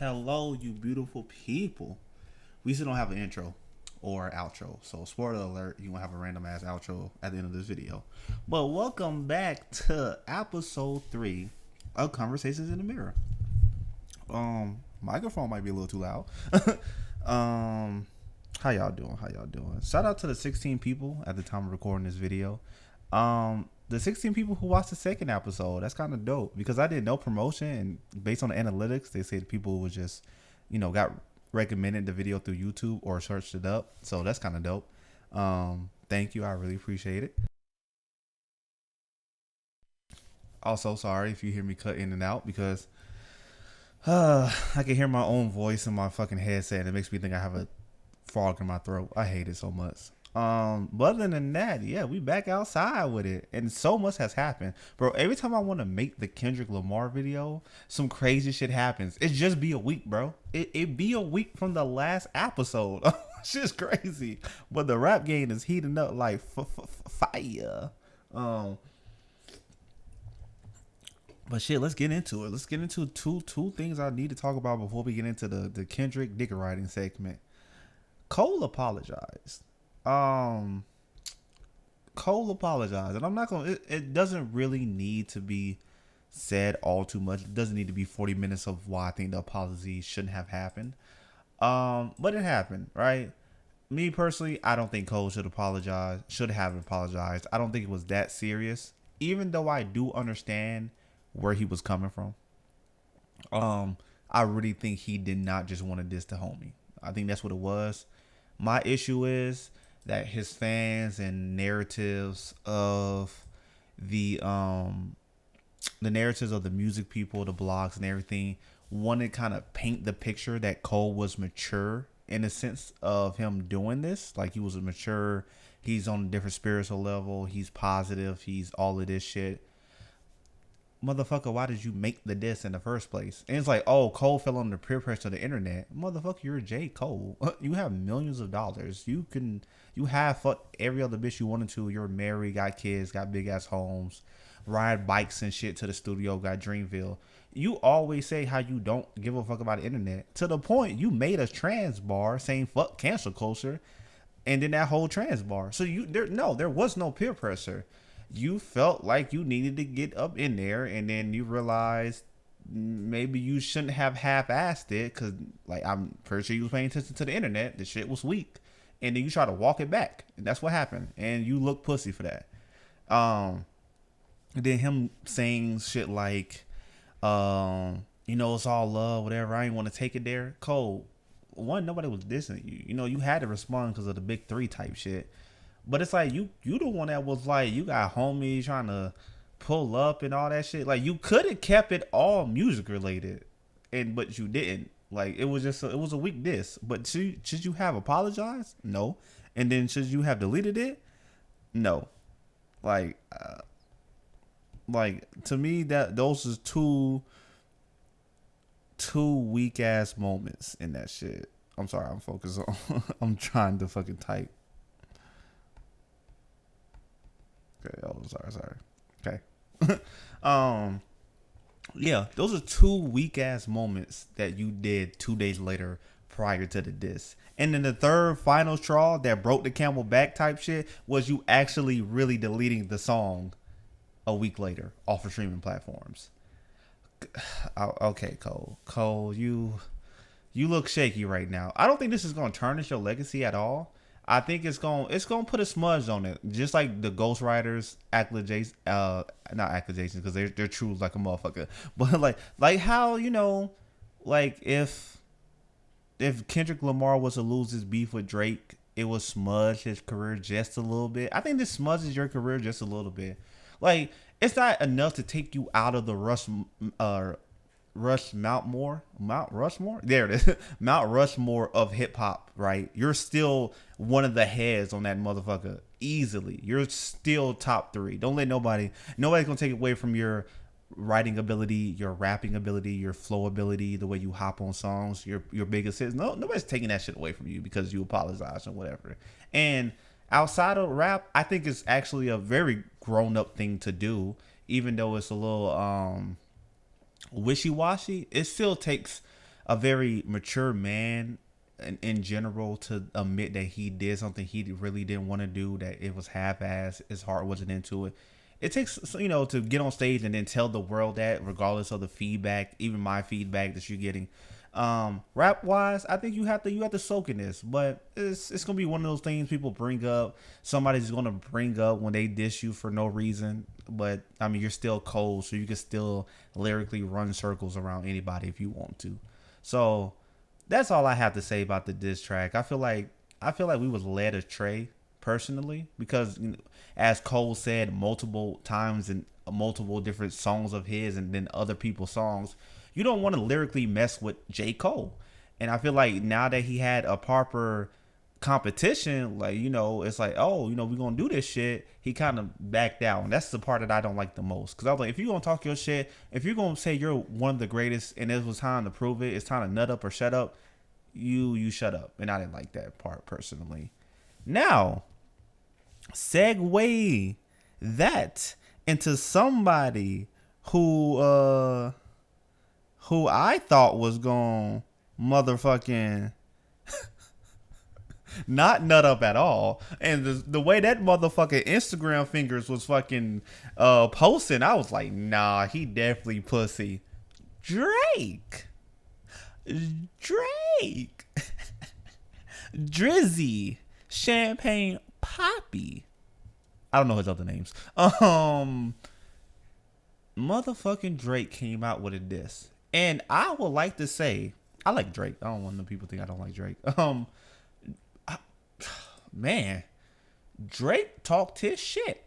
Hello, you beautiful people. We still don't have an intro or outro. So, spoiler alert, you won't have a random ass outro at the end of this video. But welcome back to episode 3 of Conversations in the Mirror. Microphone might be a little too loud. How y'all doing? Shout out to the 16 people at the time of recording this video. The 16 people who watched the second episode, that's kind of dope because I did no promotion, and based on the analytics, they said people was just, got recommended the video through YouTube or searched it up. So that's kind of dope. Thank you. I really appreciate it. Also, sorry if you hear me cut in and out because I can hear my own voice in my fucking headset and it makes me think I have a frog in my throat. I hate it so much. But other than that, yeah, we back outside with it, and so much has happened, bro. Every time I want to make the Kendrick Lamar video, some crazy shit happens. It just be a week, bro. It be a week from the last episode. Shit's crazy, but the rap game is heating up like fire. But shit, let's get into it. Let's get into two things I need to talk about before we get into the Kendrick dick riding segment. Cole apologized. Cole apologized, and I'm not gonna. It doesn't really need to be said all too much. It doesn't need to be 40 minutes of why I think the apology shouldn't have happened. But it happened, right? Me personally, I don't think Cole should apologize. Should have apologized. I don't think it was that serious, even though I do understand where he was coming from. I really think he did not just want to diss the homie. I think that's what it was. My issue is that his fans and narratives of the narratives of the music people, the blogs and everything, want to kind of paint the picture that Cole was mature in a sense of him doing this. Like he was a mature, he's on a different spiritual level, he's positive, he's all of this shit. Motherfucker, why did you make the diss in the first place? And it's like, oh, Cole fell under peer pressure of the internet. Motherfucker, you're J. Cole. You have millions of dollars. You have fucked every other bitch you wanted to. You're married, got kids, got big ass homes, ride bikes and shit to the studio, got Dreamville. You always say how you don't give a fuck about the internet. To the point you made a trans bar saying fuck cancel culture, and then that whole trans bar. So there was no peer pressure. You felt like you needed to get up in there, and then you realized maybe you shouldn't have half-assed it because, like, I'm pretty sure you was paying attention to the internet. The shit was weak, and then you try to walk it back, and that's what happened. And you look pussy for that. And then him saying shit like, it's all love, whatever. I ain't want to take it there. Cole, one, nobody was dissing you. You had to respond because of the big three type shit. But it's like you the one that was like, you got homies trying to pull up and all that shit. Like you could have kept it all music related, but you didn't. Like it was it was a weak diss. But should you have apologized? No. And then should you have deleted it? No. Like to me that those is two weak ass moments in that shit. I'm sorry, I'm focused on. I'm trying to fucking type. Okay, sorry. Okay. Yeah, those are two weak ass moments that you did 2 days later prior to the diss. And then the third final straw that broke the camel back type shit was you actually really deleting the song a week later off of streaming platforms. Okay, Cole, you look shaky right now. I don't think this is going to tarnish your legacy at all. I think it's gonna put a smudge on it, just like the ghostwriters accusations, not accusations because they're true like a motherfucker, but like how like if Kendrick Lamar was to lose his beef with Drake, it would smudge his career just a little bit. I think this smudges your career just a little bit. Like it's not enough to take you out of the Mount Rushmore. There it is. Mount Rushmore of hip hop, right? You're still one of the heads on that motherfucker easily. You're still top 3. Don't let nobody's gonna take away from your writing ability, your rapping ability, your flow ability, the way you hop on songs, your biggest hits. Nobody's taking that shit away from you because you apologize or whatever. And outside of rap, I think it's actually a very grown up thing to do, even though it's a little wishy-washy. It still takes a very mature man in general to admit that he did something he really didn't want to do, that it was half-assed, his heart wasn't into it. It takes, to get on stage and then tell the world that, regardless of the feedback, even my feedback that you're getting. Rap wise, I think you have to soak in this, but it's gonna be one of those things people bring up. Somebody's gonna bring up when they diss you for no reason, but I mean, you're still cold, so you can still lyrically run circles around anybody if you want to. So that's all I have to say about the diss track. I feel like we was led astray personally, because as Cole said multiple times in multiple different songs of his and then other people's songs, you don't want to lyrically mess with J. Cole. And I feel like now that he had a proper competition, like, it's like, oh, we're going to do this shit. He kind of backed out. And that's the part that I don't like the most. Because I was like, if you're going to talk your shit, if you're going to say you're one of the greatest and it was time to prove it, it's time to nut up or shut up, you shut up. And I didn't like that part personally. Now, segue that into somebody who I thought was going motherfucking not nut up at all. And the way that motherfucking Instagram fingers was fucking posting, I was like, nah, he definitely pussy. Drake. Drizzy. Champagne Poppy. I don't know his other names. Motherfucking Drake came out with a diss. And I would like to say, I like Drake. I don't want the people to think I don't like Drake. Man, Drake talked his shit.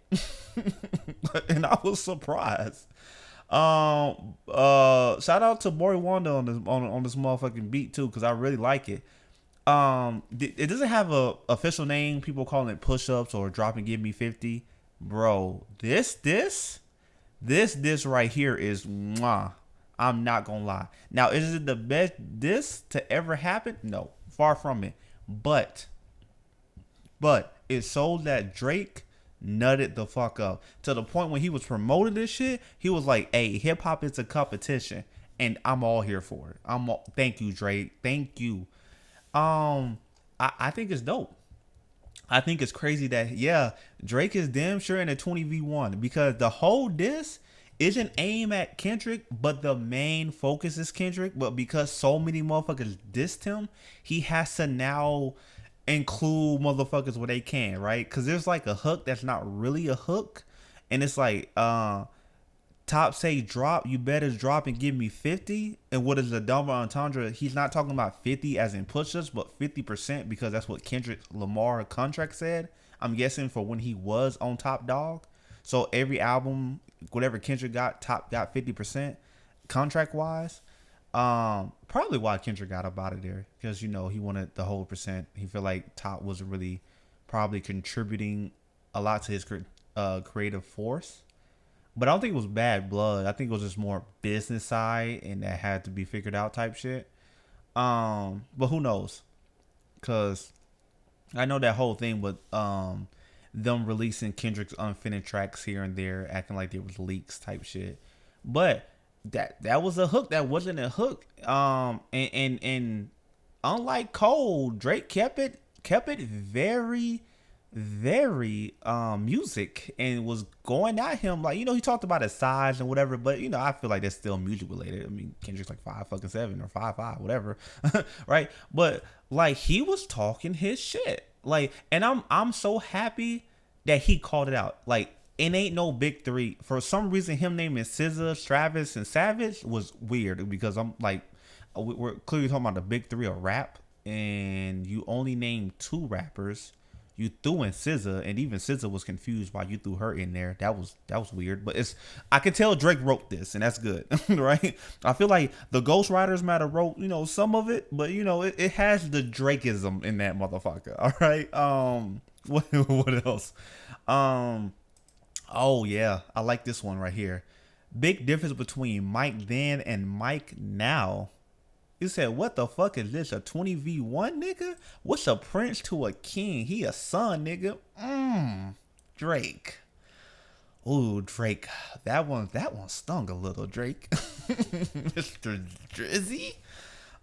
And I was surprised. Shout out to Boy Wanda on this motherfucking beat too, because I really like it. It doesn't have a official name. People calling it push ups or drop and give me 50. Bro, this right here is mwah. I'm not gonna lie. Now, is it the best this to ever happen? No, far from it. But it's so that Drake nutted the fuck up to the point when he was promoting this shit. He was like, "Hey, hip hop is a competition, and I'm all here for it. Thank you, Drake. Thank you." I think it's dope. I think it's crazy that, yeah, Drake is damn sure in a 20v1, because the whole diss isn't aimed at Kendrick, but the main focus is Kendrick. But because so many motherfuckers dissed him, he has to now include motherfuckers where they can, right? Because there's like a hook that's not really a hook, and it's like, Top say drop, you better drop and give me 50. And what is the double entendre? He's not talking about 50 as in push-ups, but 50%, because that's what Kendrick Lamar contract said. I'm guessing for when he was on Top Dog. So every album, whatever Kendrick got, Top got 50% contract wise. Probably why Kendrick got up out of there, because he wanted the whole percent. He felt like Top was really probably contributing a lot to his creative force. But I don't think it was bad blood. I think it was just more business side, and that had to be figured out type shit. But who knows? Because I know that whole thing with them releasing Kendrick's unfinished tracks here and there, acting like there was leaks type shit. But that was a hook. That wasn't a hook. And unlike Cole, Drake kept it very, very music, and was going at him like, he talked about his size and whatever, but I feel like that's still music related. I mean, Kendrick's like 5'7" or 5'5", whatever. Right? But like, he was talking his shit, like, and I'm so happy that he called it out. Like, it ain't no big three. For some reason, him naming SZA, Travis, and Savage was weird, because I'm like, we're clearly talking about the big three of rap, and you only named 2 rappers. You threw in SZA, and even SZA was confused why you threw her in there. That was weird. But I can tell Drake wrote this, and that's good, right? I feel like the Ghostwriters might have wrote, some of it, but it has the Drakeism in that motherfucker. All right. What else? Oh yeah, I like this one right here. Big difference between Mike then and Mike now. You said, what the fuck is this? A 20v1, nigga? What's a prince to a king? He a son, nigga. Drake. Ooh, Drake. That one stung a little, Drake. Mr. Drizzy.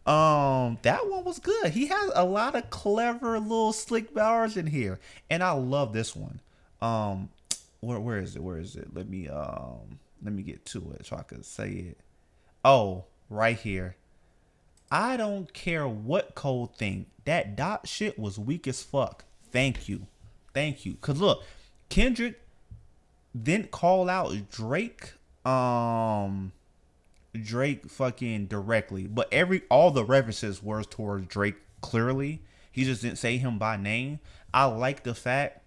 That one was good. He has a lot of clever little slick bars in here, and I love this one. Um, where is it? Where is it? Let me get to it so I can say it. Oh, right here. I don't care what Cole think. That dot shit was weak as fuck. Thank you. Thank you. Cause look, Kendrick didn't call out Drake. Drake fucking directly, but all the references were towards Drake clearly. He just didn't say him by name. I like the fact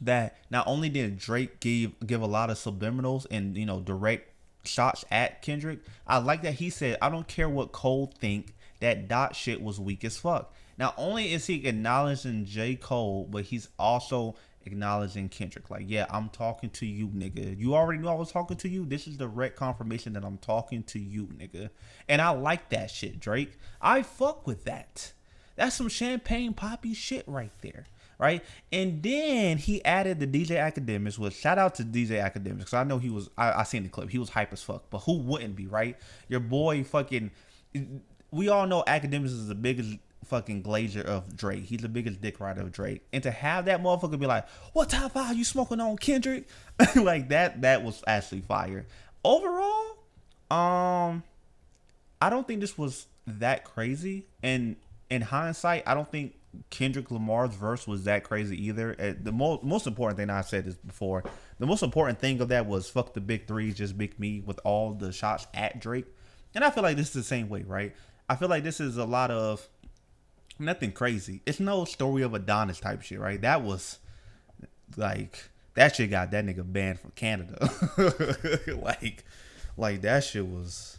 that not only did Drake give a lot of subliminals and direct shots at Kendrick, I like that he said, I don't care what Cole think, that dot shit was weak as fuck. Not only is he acknowledging J. Cole, but he's also acknowledging Kendrick. Like, yeah, I'm talking to you, nigga. You already knew I was talking to you. This is direct confirmation that I'm talking to you, nigga. And I like that shit, Drake. I fuck with that. That's some champagne poppy shit right there. Right? And then he added the DJ Academics, which shout out to DJ Academics, because I know he was, I seen the clip. He was hype as fuck. But who wouldn't be, right? Your boy fucking, we all know Academics is the biggest fucking glazier of Drake. He's the biggest dick rider of Drake. And to have that motherfucker be like, what top 5 you smoking on, Kendrick? Like that was actually fire. Overall, I don't think this was that crazy. And in hindsight, I don't think Kendrick Lamar's verse was that crazy either. The most important thing I said this before. The most important thing of that was fuck the big three, just big me, with all the shots at Drake. And I feel like this is the same way, right? I feel like this is a lot of nothing crazy. It's no story of Adonis type shit, right? That was like that shit got that nigga banned from Canada. like that shit was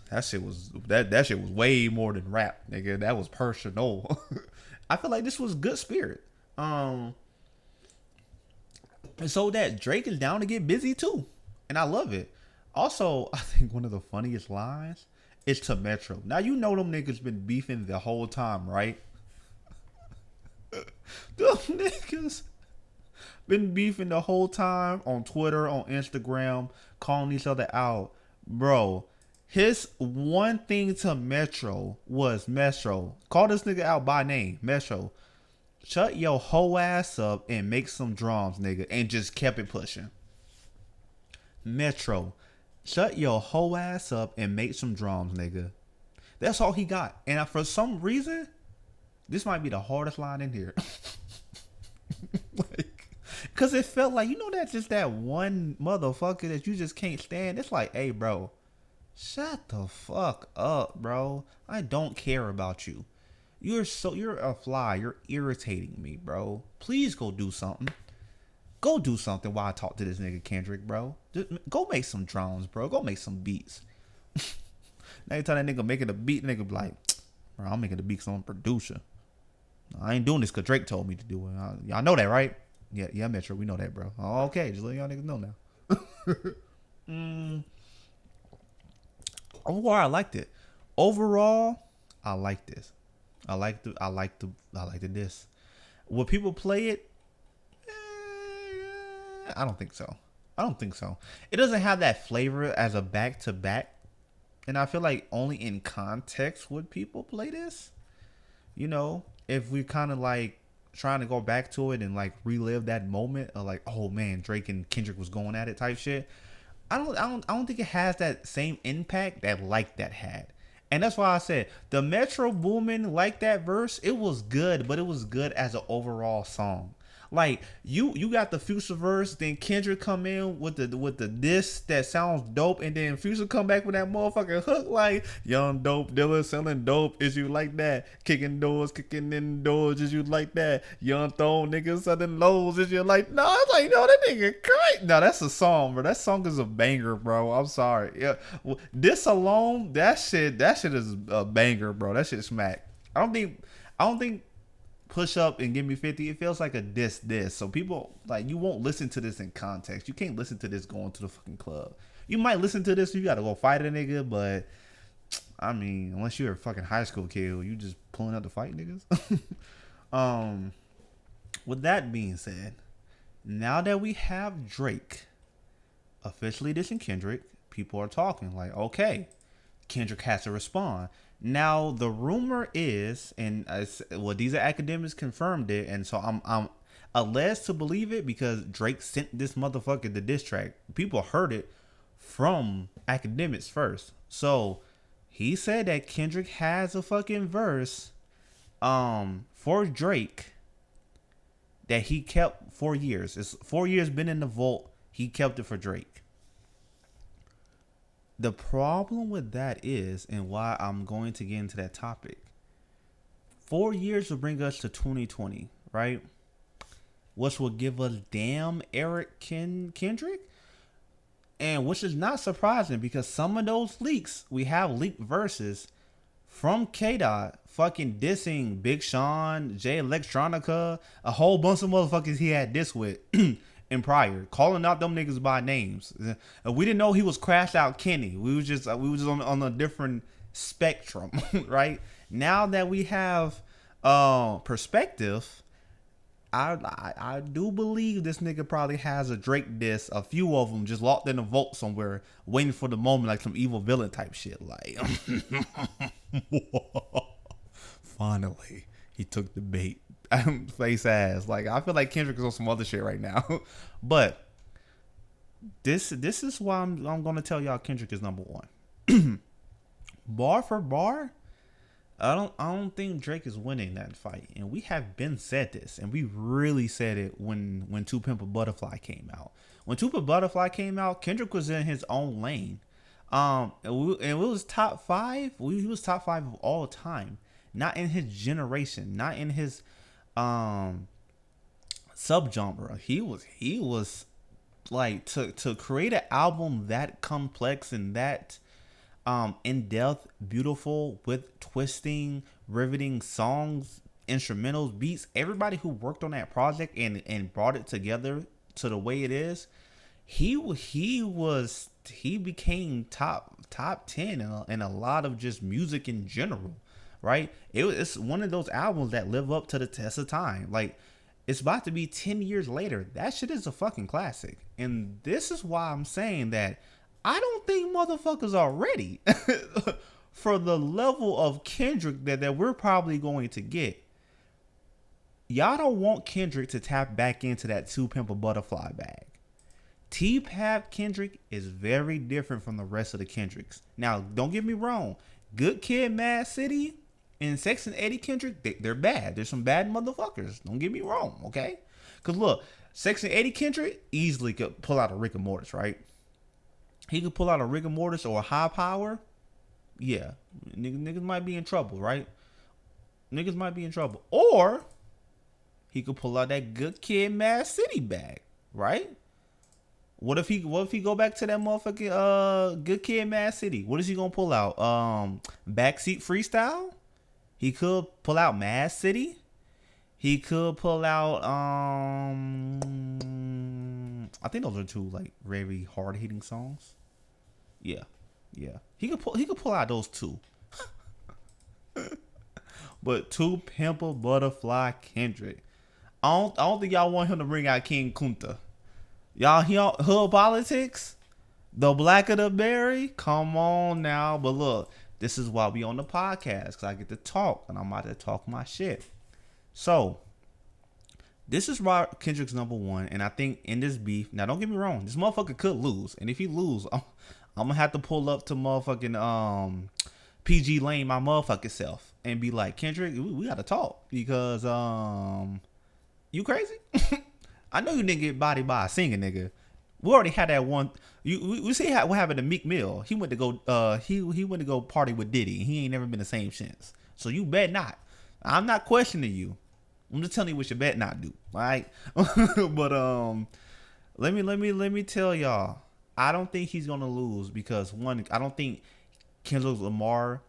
way more than rap, nigga. That was personal. I feel like this was good spirit. And so that Drake is down to get busy too. And I love it. Also, I think one of the funniest lines is to Metro. Now you know them niggas been beefing the whole time, right? Them niggas been beefing the whole time on Twitter, on Instagram, calling each other out. Bro, his one thing to Metro was, Metro, call this nigga out by name. Metro, shut your whole ass up and make some drums, nigga. And just kept it pushing. Metro, shut your whole ass up and make some drums, nigga. That's all he got. And for some reason, this might be the hardest line in here. Cause it felt like, that's just that one motherfucker that you just can't stand. It's like, hey, bro, shut the fuck up, bro. I don't care about you. You're a fly. You're irritating me, bro. Please go do something. Go do something while I talk to this nigga Kendrick, bro. Just go make some drums, bro. Go make some beats. Now you tell that nigga making a beat, nigga be like, bro, I'm making the beat because I'm a producer. I ain't doing this because Drake told me to do it. Y'all know that, right? Yeah, Metro. We know that, bro. Oh, okay, just let y'all niggas know now. Overall, I liked it. Overall, I like this. I like the this. Will people play it? I don't think so. It doesn't have that flavor as a back to back, and I feel like only in context would people play this. If we kind of like trying to go back to it and like relive that moment of like, oh man, Drake and Kendrick was going at it type shit. I don't think it has that same impact that Like That had. And that's why I said the Metro Boomin Like That verse, it was good, but it was good as an overall song. Like you got the Future verse, then Kendrick come in with the diss that sounds dope, and then Future come back with that motherfucking hook like young dope dealer selling dope. Is you like that? Kicking in doors. Is you like that? Young throw niggas selling lows. Is you like? No, it's like no, that nigga great. No, that's a song, bro. That song is a banger, bro. I'm sorry. Yeah, this alone, that shit is a banger, bro. That shit smack. I don't think. Push Up and Give Me 50, it feels like a diss. So people, like, you won't listen to this in context. You can't listen to this going to the fucking club. You might listen to this, you gotta go fight a nigga, but I mean, unless you're a fucking high school kid, you just pulling out to fight niggas. With that being said, now that we have Drake officially dissing Kendrick, people are talking like, okay, Kendrick has to respond. Now the rumor is, and well, these are academics confirmed it, and so I'm alleged to believe it because Drake sent this motherfucker the diss track. People heard it from academics first. So he said that Kendrick has a fucking verse for Drake that he kept 4 years. It's 4 years been in the vault. He kept it for Drake. The problem with that is, and why I'm going to get into that topic, 4 years will bring us to 2020, right? Which will give us damn Eric Kendrick. And which is not surprising because some of those leaks, we have leaked verses from K-Dot fucking dissing Big Sean, Jay Electronica, a whole bunch of motherfuckers he had diss with in prior, calling out them niggas by names. We didn't know he was Crash Out Kenny. We was just on a different spectrum, right? Now that we have perspective, I do believe this nigga probably has a Drake diss, a few of them just locked in a vault somewhere, waiting for the moment, like some evil villain type shit. Like, finally, he took the bait. Face ass. Like, I feel like Kendrick is on some other shit right now. But this is why I'm gonna tell y'all Kendrick is number one. Bar for bar, I don't think Drake is winning that fight, and we have been said this, and we really said it when To Pimp a Butterfly came out. When To Pimp a Butterfly came out, Kendrick was in his own lane, and it was top five. He was top five of all time, not in his generation, not in his subgenre. He was like to create an album that complex and that in depth, beautiful, with twisting, riveting songs, instrumentals, beats. Everybody who worked on that project and brought it together to the way it is, he became top 10 in a lot of just music in general, right? It's one of those albums that live up to the test of time. Like, it's about to be 10 years later. That shit is a fucking classic, and this is why I'm saying that I don't think motherfuckers are ready for the level of Kendrick that we're probably going to get. Y'all don't want Kendrick to tap back into that To Pimp a Butterfly bag. TPAB Kendrick is very different from the rest of the Kendricks. Now, don't get me wrong. Good Kid, Mad City, and Section 80 Kendrick, they're bad. There's some bad motherfuckers. Don't get me wrong, okay? Because look, Section 80 Kendrick easily could pull out a Rick and Mortis, right? He could pull out a rigor mortis or a high power. Yeah, niggas might be in trouble, right? Niggas might be in trouble. Or he could pull out that Good Kid, Mad City bag, right? What if he go back to that motherfucking Good Kid, Mad City? What is he gonna pull out? Backseat Freestyle. He could pull out Mad City. He could pull out I think those are two like very hard hitting songs. Yeah. He could pull out those two. But To Pimp a Butterfly Kendrick, I don't think y'all want him to bring out King Kunta. Y'all hood politics, the blacker the berry. Come on now. But look, this is why we on the podcast, because I get to talk and I'm about to talk my shit. So this is why Kendrick's number one, and I think in this beef, now don't get me wrong, this motherfucker could lose, and if he lose, I'm gonna have to pull up to motherfucking PG Lane my motherfucking self and be like, Kendrick, we gotta talk because you crazy? I know you didn't get bodied by a singer, nigga. We already had that one. We see what happened to Meek Mill. He went to go he went to go party with Diddy. He ain't never been the same since. So you bet not. I'm not questioning you. I'm just telling you what you bet not do. All right. But let me tell y'all. I don't think he's gonna lose because one, I don't think Kendrick Lamar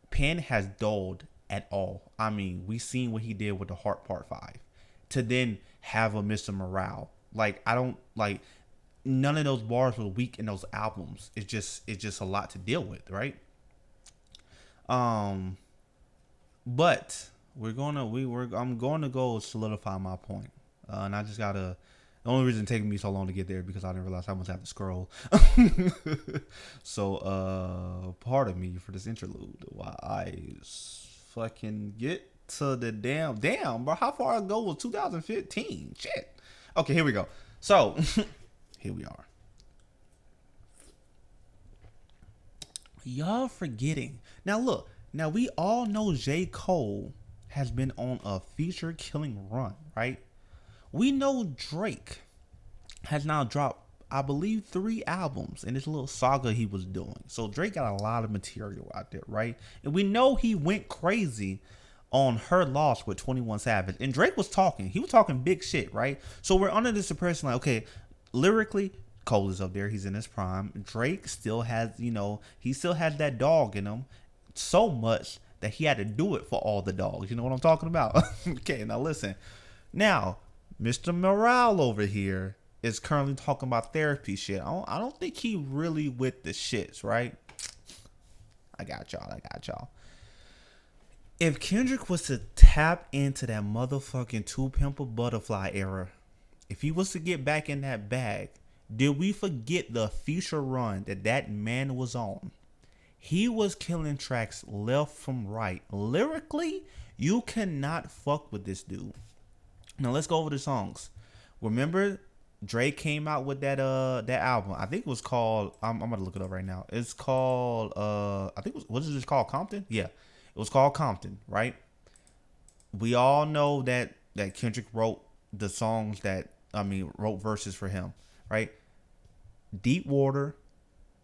pen has dulled at all. I mean, we seen what he did with the Heart Part 5 to then have a Mr. Morale. Like, I don't like none of those bars were weak in those albums. It's just a lot to deal with, right? But I'm going to go solidify my point, and I just gotta The only reason it's taking me so long to get there because I didn't realize how much I have to scroll. So, pardon me for this interlude while I fucking get to the damn, bro. How far ago was 2015? Shit. Okay, here we go. So, here we are. Y'all forgetting. Now, look. Now, we all know J. Cole has been on a feature killing run, right? We know Drake has now dropped, I believe, 3 albums in this little saga he was doing. So Drake got a lot of material out there, right? And we know he went crazy on Her Loss with 21 Savage. And Drake was talking. He was talking big shit, right? So we're under this impression like, okay, lyrically, Cole is up there. He's in his prime. Drake still has, he still has that dog in him so much that he had to do it for all the dogs. You know what I'm talking about? Okay, now listen. Now, Mr. Morale over here is currently talking about therapy shit. I don't think he really with the shits, right? I got y'all. If Kendrick was to tap into that motherfucking Two Pimp a Butterfly era, if he was to get back in that bag, did we forget the feature run that man was on? He was killing tracks left from right. Lyrically, you cannot fuck with this dude. Now let's go over the songs. Remember, Drake came out with that album. I think it was called. I'm gonna look it up right now. It's called. I think what is it called? Compton. Yeah, it was called Compton. Right. We all know that Kendrick wrote the songs wrote verses for him. Right. Deep Water,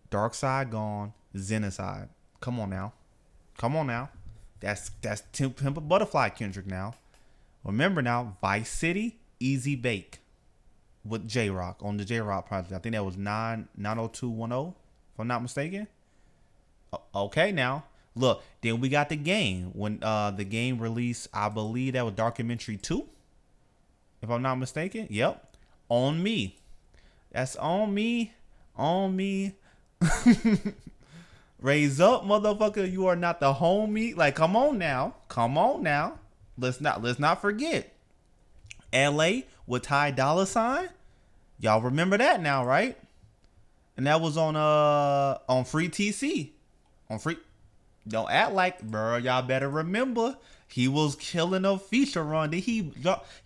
Dark Side Gone, Genocide. Come on now. That's Two Pimp a Butterfly Kendrick now. Remember now, Vice City, Easy Bake with J-Rock on the J-Rock project. I think that was 90210, if I'm not mistaken. Okay, now. Look, then we got The Game. When The Game released, I believe that was Documentary 2, if I'm not mistaken. Yep. On Me. That's On Me. Raise up, motherfucker. You are not the homie. Like, come on now. Let's not forget. LA with Ty Dolla $ign. Y'all remember that now, right? And that was on Free TC. On Free. Don't act like, bro. Y'all better remember. He was killing a feature run. He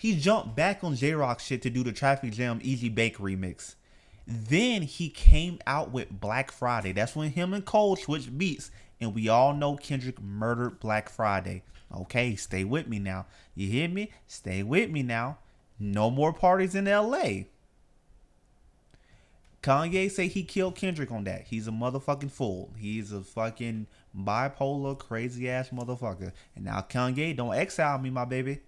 jumped back on J-Rock shit to do the Traffic Jam Easy Bake remix. Then he came out with Black Friday. That's when him and Cole switched beats. And we all know Kendrick murdered Black Friday. Okay, stay with me now. You hear me? Stay with me now. No more parties in LA. Kanye say he killed Kendrick on that. He's a motherfucking fool. He's a fucking bipolar, crazy ass motherfucker. And now Kanye, don't exile me, my baby.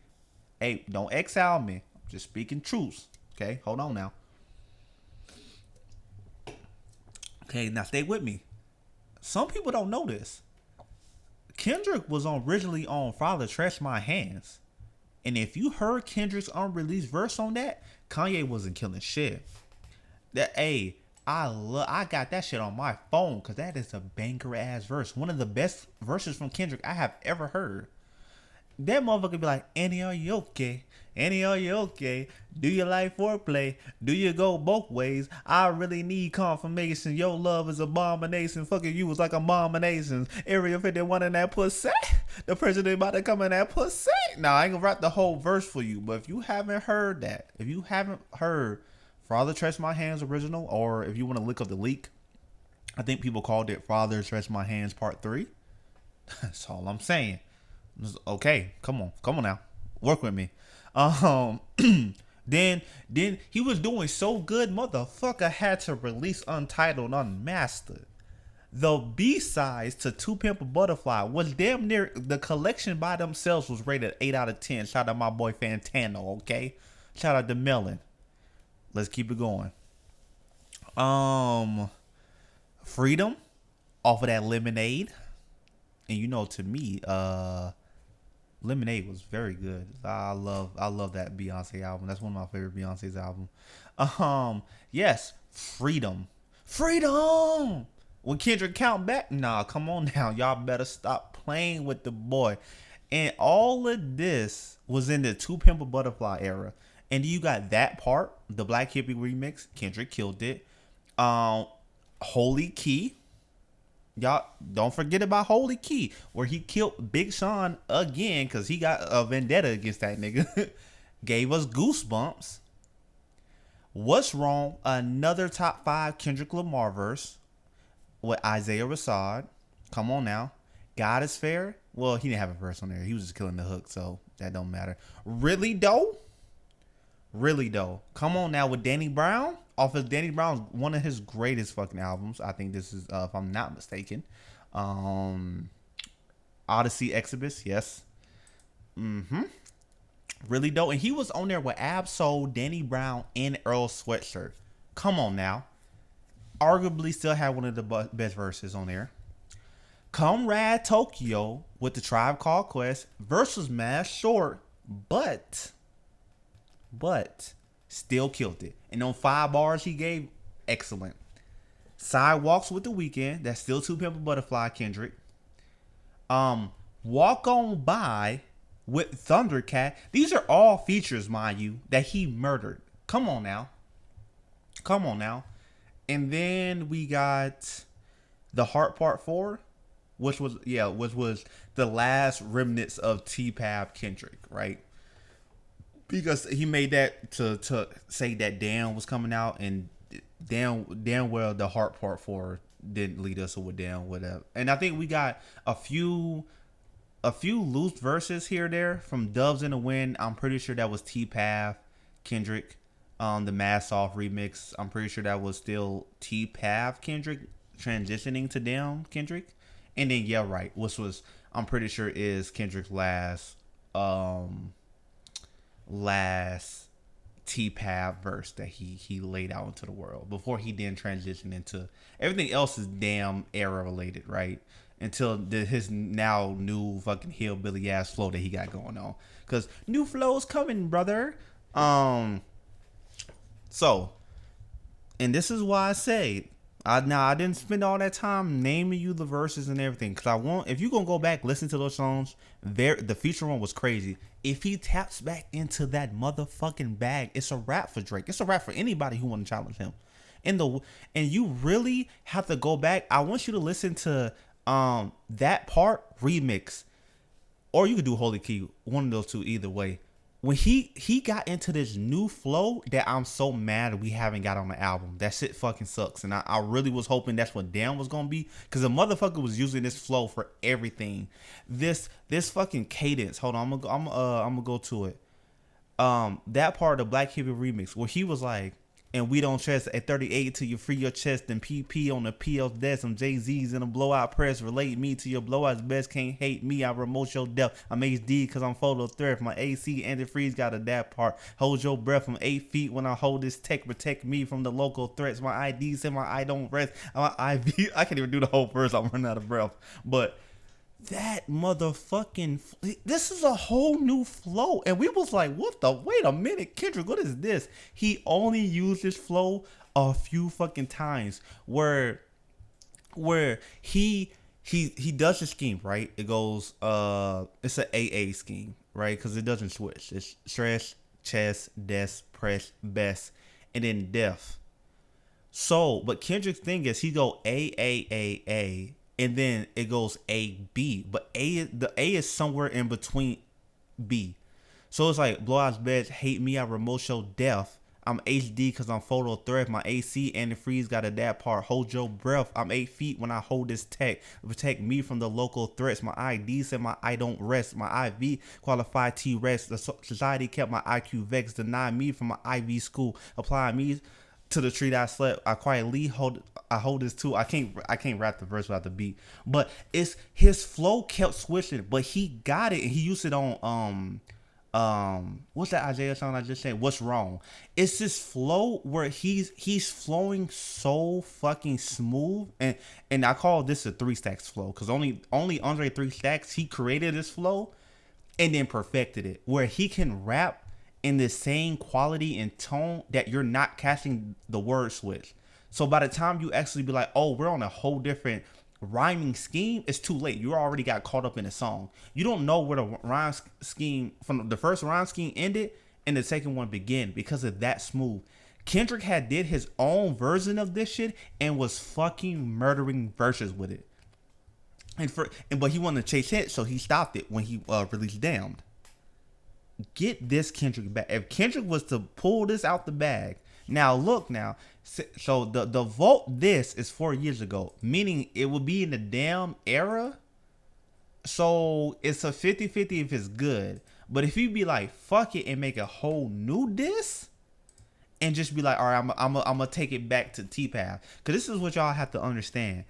Hey, don't exile me. I'm just speaking truths. Okay, hold on now. Okay, now stay with me. Some people don't know this. Kendrick was originally on Father Stretch My Hands. And if you heard Kendrick's unreleased verse on that, Kanye wasn't killing shit. I got that shit on my phone because that is a banger ass verse. One of the best verses from Kendrick I have ever heard. That motherfucker be like, Annie, are you okay? Annie, are you okay? Do you like foreplay? Do you go both ways? I really need confirmation. Your love is abomination. Fucking you was like abominations. Area 51 in that pussy. The president about to come in that pussy. Now, I ain't gonna rap the whole verse for you, but if you haven't heard that, if you haven't heard Father Stretch My Hands original, or if you want to look up the leak, I think people called it Father Stretch My Hands Part 3. That's all I'm saying. Okay, come on now, work with me. Then he was doing so good, motherfucker had to release Untitled Unmastered. The B-sides to Two Pimp a Butterfly was damn near, the collection by themselves was rated 8 out of 10. Shout out my boy Fantano, okay? Shout out to Melon. Let's keep it going. Freedom off of that Lemonade. And you know, to me, Lemonade was very good. I love that Beyonce album. That's one of my favorite Beyonce's album. Yes, Freedom. When Kendrick count back, nah, come on now. Y'all better stop playing with the boy. And all of this was in the Two Pimp a Butterfly era. And you got that part, the Black Hippie remix. Kendrick killed it. Um, Holy Key. Y'all don't forget about Holy Key, where he killed Big Sean again because he got a vendetta against that nigga. Gave us Goosebumps. What's Wrong? Another top 5 Kendrick Lamar verse with Isaiah Rashad. Come on now. God is Fair. Well, he didn't have a verse on there. He was just killing the hook, so that don't matter. Really though? Really though. Come on now with Danny Brown. Off of Danny Brown's one of his greatest fucking albums. I think this is, if I'm not mistaken. Odyssey Exodus, yes. Really dope. And he was on there with Ab-Soul, Danny Brown, and Earl Sweatshirt. Come on now. Arguably still had one of the best verses on there. Comrade Tokyo with the Tribe Called Quest. Verse was mad short, but still killed it. And on 5 bars he gave, excellent. Sidewalks with The Weeknd. That's still To Pimp a Butterfly, Kendrick. Walk On By with Thundercat. These are all features, mind you, that he murdered. Come on now. And then we got The Heart Part 4, which was the last remnants of TPAB Kendrick, right? Because he made that to say that Damn was coming out, and damn well The Heart Part 4 didn't lead us with Damn whatever. And I think we got a few loose verses here or there from Doves in the Wind. I'm pretty sure that was TPAB Kendrick. The Mask Off remix, I'm pretty sure that was still TPAB Kendrick transitioning to Damn Kendrick. And then Yeah Right, which was, I'm pretty sure, is Kendrick's last TPAB verse that he laid out into the world before he then transitioned into everything else is Damn era related, right? Until his now new fucking hillbilly ass flow that he got going on, because new flow's coming, brother. So, and this is why I say, I didn't spend all that time naming you the verses and everything, because I want, if you gonna go back listen to those songs, the feature one was crazy. If he taps back into that motherfucking bag, it's a wrap for Drake. It's a wrap for anybody who want to challenge him. And you really have to go back. I want you to listen to that part remix, or you could do Holy Key, one of those two, either way. When he got into this new flow that I'm so mad we haven't got on the album. That shit fucking sucks. And I really was hoping that's what Damn was gonna be, because the motherfucker was using this flow for everything. This fucking cadence. Hold on, I'm gonna go to it. That part of the Black Hippie remix where he was like, and we don't trust at 38 till you free your chest, and PP on the PL's desk, some Jay-Z's in a blowout press, relate me to your blowouts best, can't hate me, I remote your death, I'm HD cause I'm photo threat, my AC antifreeze got a that part, hold your breath from 8 feet when I hold this tech, protect me from the local threats, my ID said my I don't rest, my IV, I can't even do the whole verse, I'm running out of breath, but that motherfucking, this is a whole new flow. And we was like, wait a minute, Kendrick, what is this? He only used this flow a few fucking times where he does the scheme, right? It goes, it's an AA scheme, right? Because it doesn't switch. It's stress, chest, death, press, best, and then death. So, but Kendrick's thing is he go A, and then it goes A, B. But the A is somewhere in between B. So it's like, blowouts beds, hate me, I remote show death. I'm HD cause I'm photo threat. My AC antifreeze got a that part. Hold your breath. I'm 8 feet when I hold this tech. Protect me from the local threats. My ID said my I don't rest. My IV qualified T-Rex. The society kept my IQ vexed. Deny me from my IV school. Apply me to the tree that I slept. I quietly hold this too. I can't rap the verse without the beat. But it's his flow kept switching, but he got it and he used it on what's that Isaiah song I just said? What's Wrong? It's this flow where he's flowing so fucking smooth, and I call this a 3 stacks flow, because only Andre 3 Stacks, he created this flow and then perfected it where he can rap in the same quality and tone that you're not catching the word switch. So by the time you actually be like, oh, we're on a whole different rhyming scheme, it's too late. You already got caught up in the song. You don't know where the rhyme scheme from the first rhyme scheme ended, and the second one begin because of that smooth. Kendrick had did his own version of this shit and was fucking murdering verses with it. But he wanted to chase hits, so he stopped it when he released Damned. Get this Kendrick back. If Kendrick was to pull this out the bag, now look now. So the vote this is 4 years ago, meaning it will be in the damn era. So it's a 50-50 if it's good. But if you be like, fuck it and make a whole new diss and just be like, all right, I'm gonna take it back to TPAB. Because this is what y'all have to understand.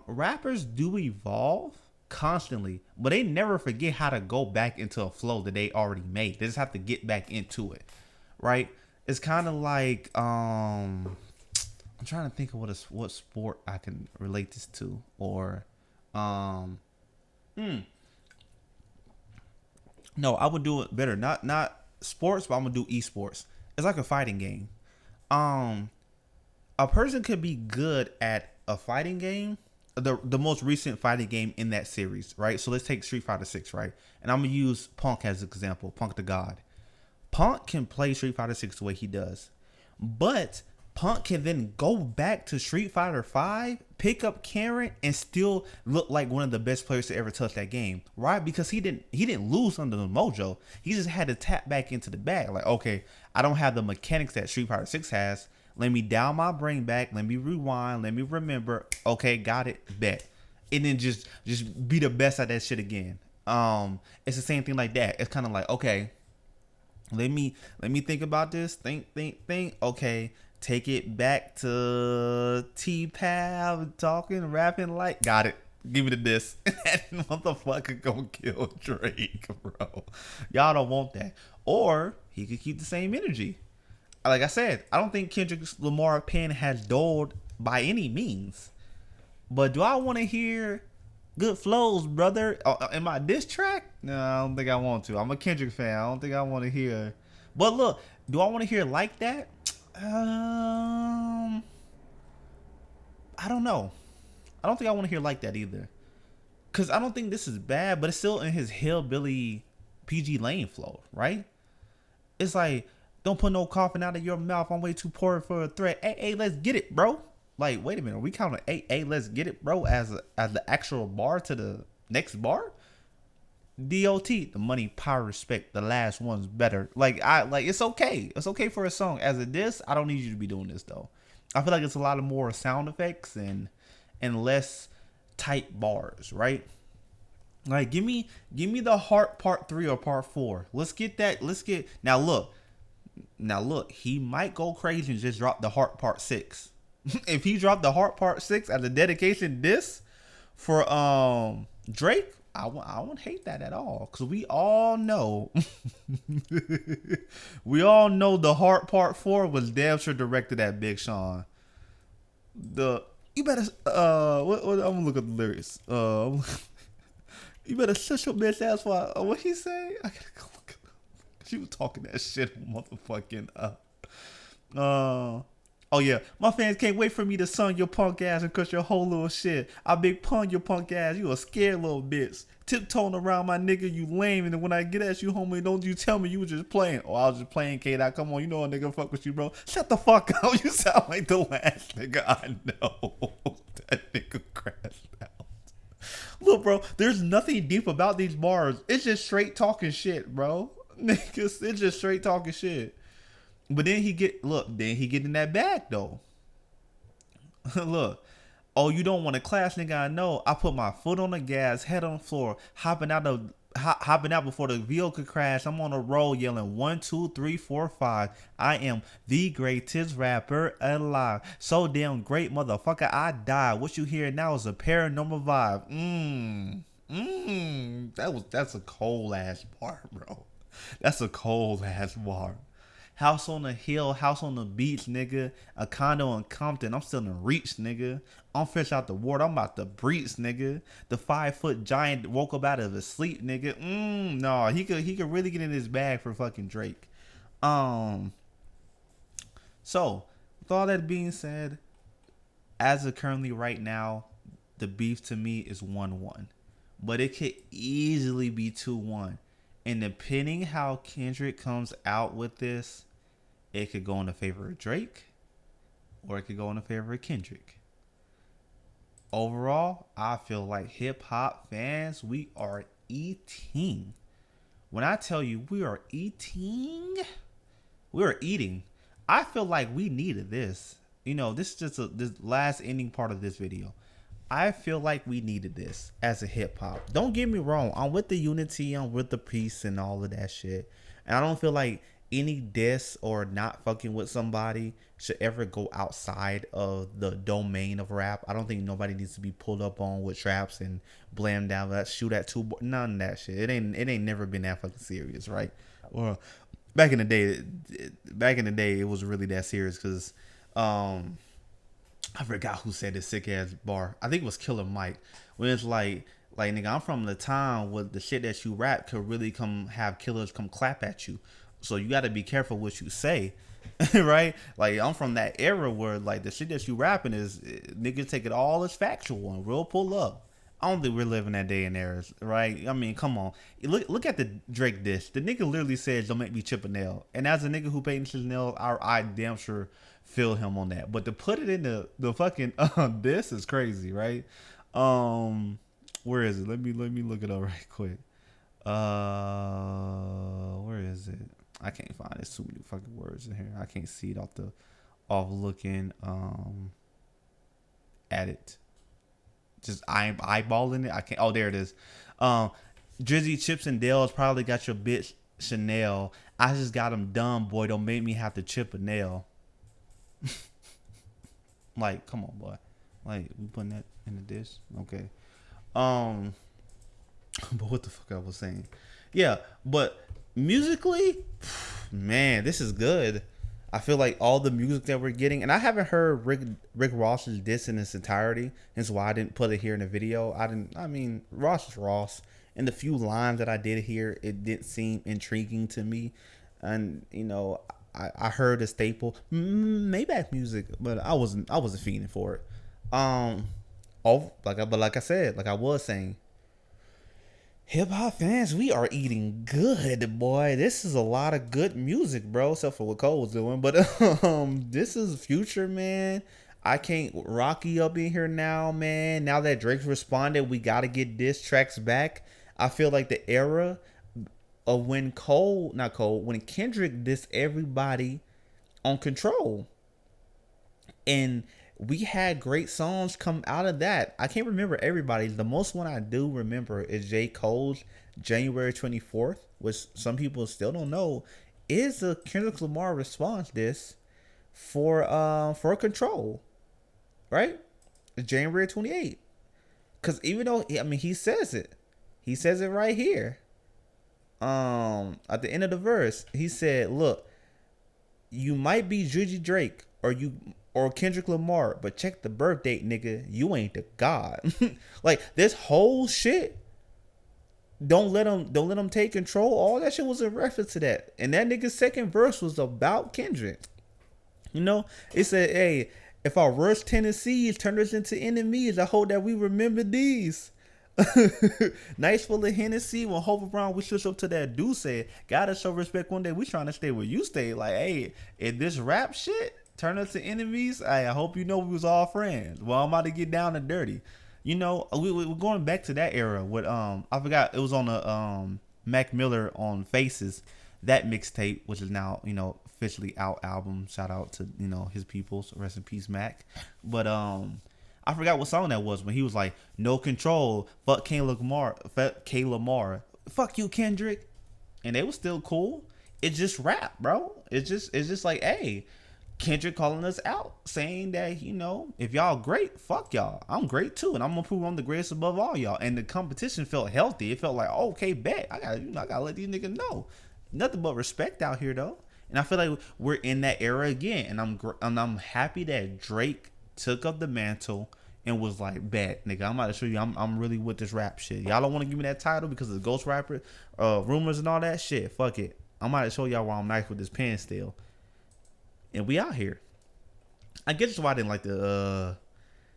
Rappers do evolve constantly, but they never forget how to go back into a flow that they already made. They just have to get back into it, right? It's kind of like I'm trying to think of what sport I can relate this to, or no, I would do it better. Not sports, but I'm gonna do esports. It's like a fighting game. A person could be good at a fighting game, the most recent fighting game in that series, right? So let's take Street Fighter 6, right? And I'm gonna use Punk as an example. Punk the God. Punk can play Street Fighter 6 the way he does, but Punk can then go back to Street Fighter 5, pick up Karen, and still look like one of the best players to ever touch that game, right? Because he didn't lose under the mojo. He just had to tap back into the bag. Like, okay, I don't have the mechanics that Street Fighter 6 has. Let me dial my brain back. Let me rewind. Let me remember. Okay, got it. Bet. And then just be the best at that shit again. It's the same thing like that. It's kind of like, okay, let me think about this. Think. Okay. Take it back to TPAB, talking, rapping like, got it. Give me the diss. That motherfucker gonna kill Drake, bro. Y'all don't want that. Or he could keep the same energy. Like I said, I don't think Kendrick Lamar pen has dulled by any means. But do I want to hear good flows, brother? In my diss track? No, I don't think I want to. I'm a Kendrick fan. I don't think I want to hear. But look, do I want to hear like that? I don't know. I don't think I want to hear like that either. Cause I don't think this is bad, but it's still in his hillbilly PG Lane flow, right? It's like, don't put no coughing out of your mouth. I'm way too poor for a threat. Hey, let's get it, bro. Like, wait a minute. Are we counting hey, let's get it, bro, as the actual bar to the next bar? DOT, the money, power, respect. The last one's better. Like it's okay. It's okay for a song. As a diss, I don't need you to be doing this though. I feel like it's a lot of more sound effects and less tight bars, right? Like give me the heart part 3 or part 4. Let's get that. Now look. He might go crazy and just drop the heart part 6. If he dropped the heart part 6 as a dedication diss for Drake, I won't hate that at all, because we all know the heart part 4 was damn sure directed at Big Sean. You better I'm gonna look at the lyrics. You better shut your bitch ass for what he say? I gotta go look at them. She was talking that shit on motherfucking oh yeah, my fans can't wait for me to sung your punk ass and cut your whole little shit. I big pun your punk ass. You a scared little bitch. Tiptoeing around my nigga, you lame. And then when I get at you, homie, don't you tell me you was just playing. Oh, I was just playing, K-Dot. Come on, you know a nigga fuck with you, bro. Shut the fuck up. You sound like the last nigga I know. That nigga crashed out. Look, bro, there's nothing deep about these bars. It's just straight talking shit, bro. Niggas, it's just straight talking shit. But then he get in that bag though. Look, oh, you don't want to clash, nigga? I know. I put my foot on the gas, head on the floor, hopping out before the vehicle could crash. I'm on a roll, yelling 1, 2, 3, 4, 5. I am the greatest rapper alive. So damn great, motherfucker. I died. What you hear now is a paranormal vibe. That's a cold ass bar, bro. That's a cold ass bar. House on the hill, house on the beach, nigga. A condo in Compton. I'm still in reach, nigga. I'm fresh out the water. I'm about to breach, nigga. The 5-foot giant woke up out of his sleep, nigga. No, he could really get in his bag for fucking Drake. So, with all that being said, as of currently right now, the beef to me is 1-1. But it could easily be 2-1. And depending how Kendrick comes out with this, it could go in the favor of Drake or it could go in the favor of Kendrick. Overall, I feel like hip hop fans, we are eating. When I tell you we are eating, we are eating. I feel like we needed this. This is just this last ending part of this video. I feel like we needed this as a hip hop. Don't get me wrong. I'm with the unity. I'm with the peace and all of that shit. And I don't feel like any diss or not fucking with somebody should ever go outside of the domain of rap. I don't think nobody needs to be pulled up on with traps and blam down. Let's shoot at two. None of that shit. It ain't never been that fucking serious, right? Well, back in the day, it was really that serious because, I forgot who said this sick ass bar. I think it was Killer Mike. When it's like nigga, I'm from the time where the shit that you rap could really come have killers come clap at you. So you got to be careful what you say, right? Like I'm from that era where like the shit that you rapping is niggas take it all as factual and real pull up. I don't think we're living that day and era, right? I mean, come on. Look at the Drake diss. The nigga literally says, "Don't make me chip a nail." And as a nigga who paints his nails, I damn sure feel him on that. But to put it in the fucking this is crazy, right? Where is it? Let me look it up right quick. Where is it? I can't find it. There's too many fucking words in here. I can't see it off looking at it. Just I'm eyeballing it. I can't. Oh, there it is. Drizzy Chips and Dale's probably got your bitch Chanel. I just got them done, boy. Don't make me have to chip a nail. Like, come on, boy. Like, we putting that in the dish? Okay. But what the fuck I was saying? Yeah, but musically, man, this is good. I feel like all the music that we're getting, and I haven't heard Rick Ross's diss in its entirety, hence why I didn't put it here in the video. I mean, Ross is Ross, and the few lines that I did hear, it didn't seem intriguing to me, and I heard a staple, Maybach music, but I wasn't feeding for it. Like I said, like I was saying, hip hop fans, we are eating good, boy. This is a lot of good music, bro. Except for what Cole was doing, but this is Future, man. I can't Rocky up in here now, man. Now that Drake's responded, we gotta get diss tracks back. I feel like the era of when when Kendrick dissed everybody on Control, and we had great songs come out of that. I can't remember everybody. The most one I do remember is J. Cole's January 24th, which some people still don't know is a Kendrick Lamar response diss for Control, right? January 28th. Because even though he says it right here. At the end of the verse, he said, "Look, you might be Drizzy Drake or Kendrick Lamar, but check the birth date, nigga. You ain't the god." Like this whole shit. Don't let them take control. All that shit was in reference to that. And that nigga's second verse was about Kendrick. It said, "Hey, if our worst tendencies turn us into enemies, I hope that we remember these." Nights full of Hennessy. When Hope Brown, we switch up to that D'Ussé. Gotta show respect one day. We trying to stay where you stay. Like, hey, if this rap shit turn us to enemies, I hope you know we was all friends. Well, I'm about to get down and dirty. We're going back to that era with I forgot, it was on the Mac Miller on Faces, that mixtape, which is now officially out album. Shout out to his peoples. Rest in peace, Mac. But I forgot what song that was when he was like, "No control, fuck K Lamar, fuck you Kendrick," and they was still cool. It's just rap, bro. It's just like, hey, Kendrick calling us out, saying that if y'all great, fuck y'all. I'm great too, and I'm gonna prove I'm the greatest above all y'all. And the competition felt healthy. It felt like, okay, bet I gotta let these niggas know. Nothing but respect out here though. And I feel like we're in that era again, and I'm happy that Drake took up the mantle and was like, "Bet, nigga, I'm about to show you I'm really with this rap shit. Y'all don't want to give me that title because of the ghost rapper, rumors and all that shit. Fuck it. I'm about to show y'all why I'm nice with this pen still." And we out here. I guess that's why I didn't like the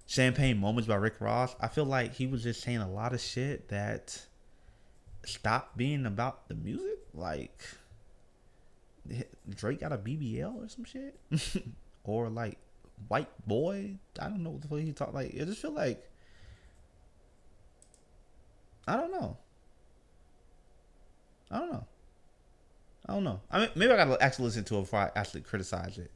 Champagne Moments by Rick Ross. I feel like he was just saying a lot of shit that stop being about the music? Like Drake got a BBL or some shit, or like white boy. I don't know what the fuck he talk like. It just feel like I don't know. I don't know. I don't know. I mean, maybe I gotta actually listen to it before I actually criticize it.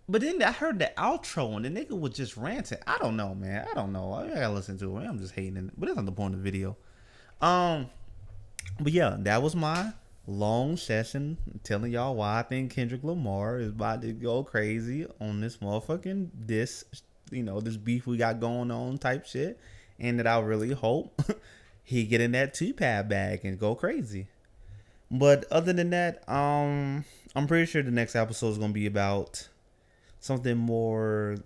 But then I heard the outro and the nigga was just ranting. I don't know, man. I don't know. I gotta listen to it. Man. I'm just hating it. But that's not the point of the video. Um, but yeah, that was my long session telling y'all why I think Kendrick Lamar is about to go crazy on this motherfucking this beef we got going on type shit. And that I really hope he get in that TPAB bag and go crazy. But other than that, I'm pretty sure the next episode is gonna be about something more.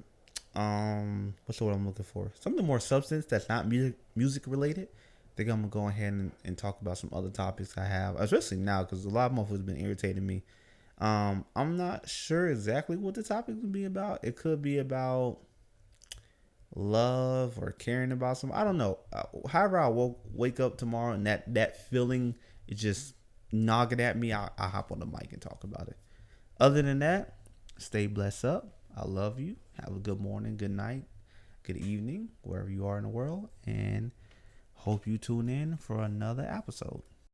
What's the word I'm looking for? Something more substance that's not music related. I think I'm gonna go ahead and talk about some other topics I have, especially now because a lot of motherfuckers been irritating me. I'm not sure exactly what the topic would be about. It could be about love or caring about something. I don't know. However, I wake up tomorrow and that feeling is just nogging at me. I'll hop on the mic and talk about it. Other than that, stay blessed up. I love you. Have a good morning, good night, good evening, wherever you are in the world, and hope you tune in for another episode.